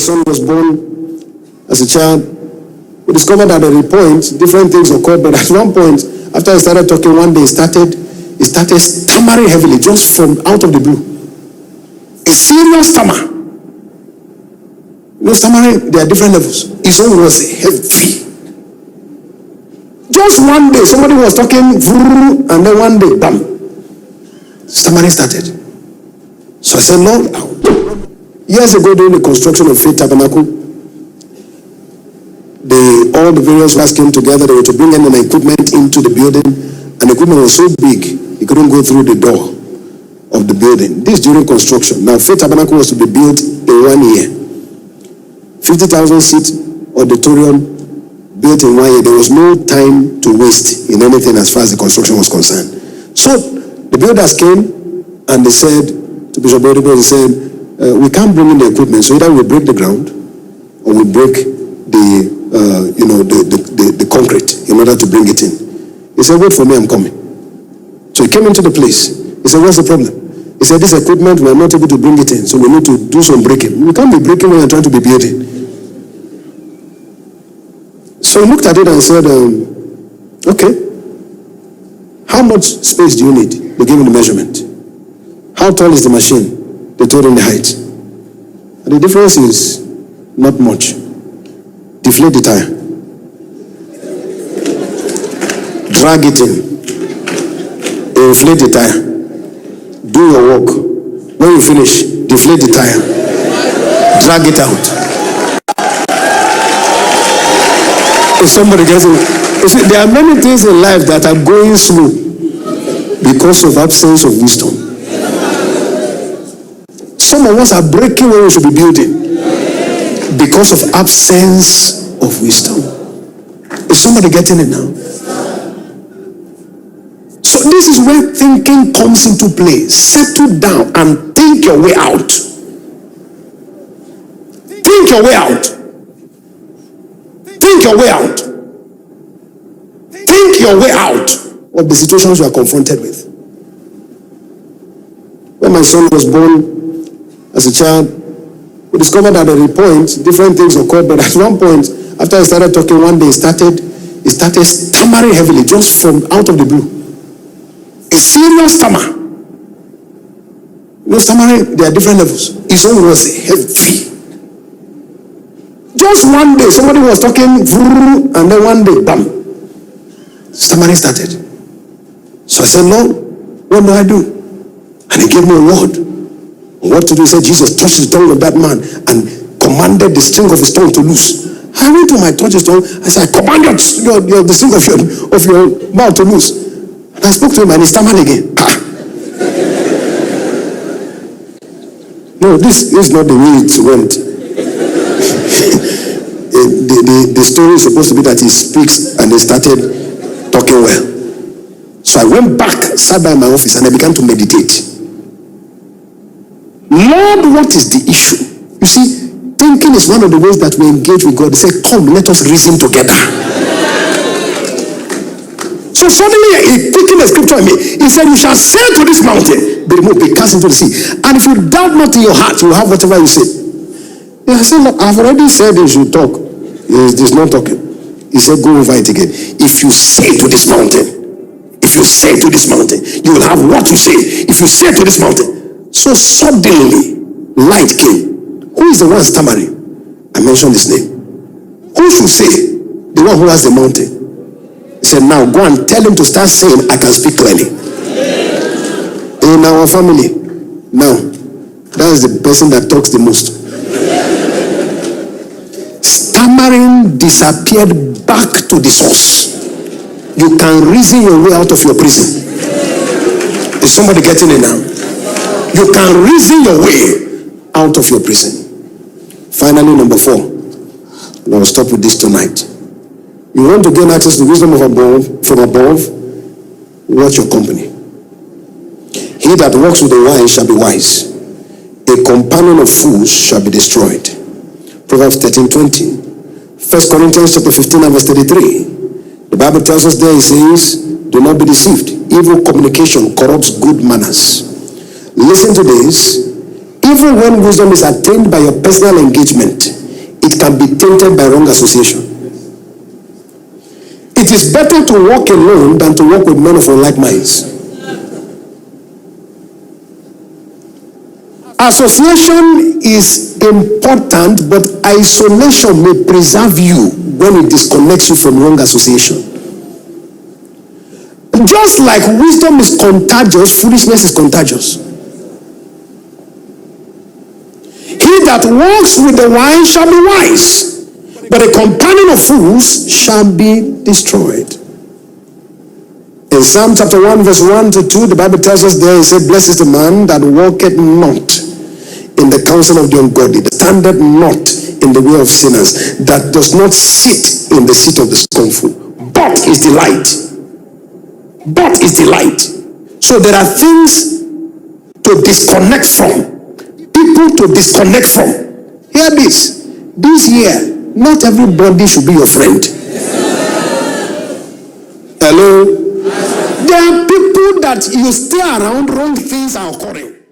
son was born as a child, we discovered that at a point, different things occurred, but at one point, after I started talking one day, he started stammering heavily, just from out of the blue. A serious stammer. You know, stammering, there are different levels. His own was heavy. Just one day, somebody was talking, and then one day, bam, stammering started. So I said, Lord, years ago during the construction of Faith Tabernacle, all the various workers came together. They were to bring in an equipment into the building, and the equipment was so big, it couldn't go through the door of the building. This during construction. Now, Faith Tabernacle was to be built in 1 year. 50,000 seat auditorium built in 1 year. There was no time to waste in anything as far as the construction was concerned. So the builders came and they said to Bishop Oyedepo, they said, we can't bring in the equipment, so either we break the ground or we break the concrete in order to bring it in. He said, wait for me, I'm coming. So he came into the place. He said, what's the problem? He said, this equipment, we are not able to bring it in, so we need to do some breaking. We can't be breaking when you're trying to be building. So he looked at it and said, okay, how much space do you need? They gave him the measurement. How tall is the machine? They told him the height. And the difference is not much. Deflate the tire. Drag it in. Inflate the tire. Do your work. When you finish, deflate the tire. Drag it out. If somebody gets it. You see, there are many things in life that are going slow because of absence of wisdom. Some of us are breaking when we should be building because of absence of wisdom. Is somebody getting it now? So this is where thinking comes into play. Settle down and think your way out. Think your way out. Think your way out. Think your way out of the situations you are confronted with. When my son was born as a child, we discovered that at a point, different things occurred, but at one point, after I started talking one day, he started stammering heavily, just from out of the blue. A serious stammer. You know, stammering, there are different levels. His own was heavy. Just one day, somebody was talking, and then one day, bam, stammering started. So I said, Lord, what do I do? And he gave me a word. What to do? He said, Jesus touched the tongue of that man and commanded the string of his tongue to loose. I went to my touch his tongue. I said, I command the string of your mouth to loose. And I spoke to him and he stammered again. No, this is not the way it went. The story is supposed to be that he speaks and he started talking well. So I went back, sat down in my office, and I began to meditate. Lord, what is the issue? You see, thinking is one of the ways that we engage with God. He said, come, let us reason together. So suddenly he put in a scripture on me. He said, you shall say to this mountain, be removed, be cast into the sea. And if you doubt not in your heart, you will have whatever you say. I said, look, I've already said you should talk. He's not talking. He said, go over it again. If you say to this mountain, if you say to this mountain, you will have what you say. If you say to this mountain. So suddenly, light came. Who is the one stammering? I mentioned his name. Who should say? The one who has the mountain. He said, now go and tell him to start saying, I can speak clearly. In our family, now, that is the person that talks the most. Stammering disappeared back to the source. You can reason your way out of your prison. Is somebody getting it now? You can reason your way out of your prison. Finally, number 4. And I'll stop with this tonight. You want to gain access to wisdom from above? Watch your company. He that walks with the wise shall be wise. A companion of fools shall be destroyed. Proverbs 13:20. 1 Corinthians chapter 15 and verse 33. The Bible tells us there, it says, do not be deceived. Evil communication corrupts good manners. Listen to this. Even when wisdom is attained by your personal engagement, can be tainted by wrong association. It is better to walk alone than to walk with men of unlike minds. Association is important, but isolation may preserve you when it disconnects you from wrong association. Just like wisdom is contagious, foolishness is contagious. He that walks with the wise shall be wise, but a companion of fools shall be destroyed. In Psalm chapter 1, verse 1 to 2, the Bible tells us there, it said, blessed is the man that walketh not in the counsel of the ungodly, that standeth not in the way of sinners, that does not sit in the seat of the scornful, but is delight. But is delight. So there are things to disconnect from, people to disconnect from. Hear this. This year, not everybody should be your friend. Hello? There are people that you stay around, wrong things are occurring.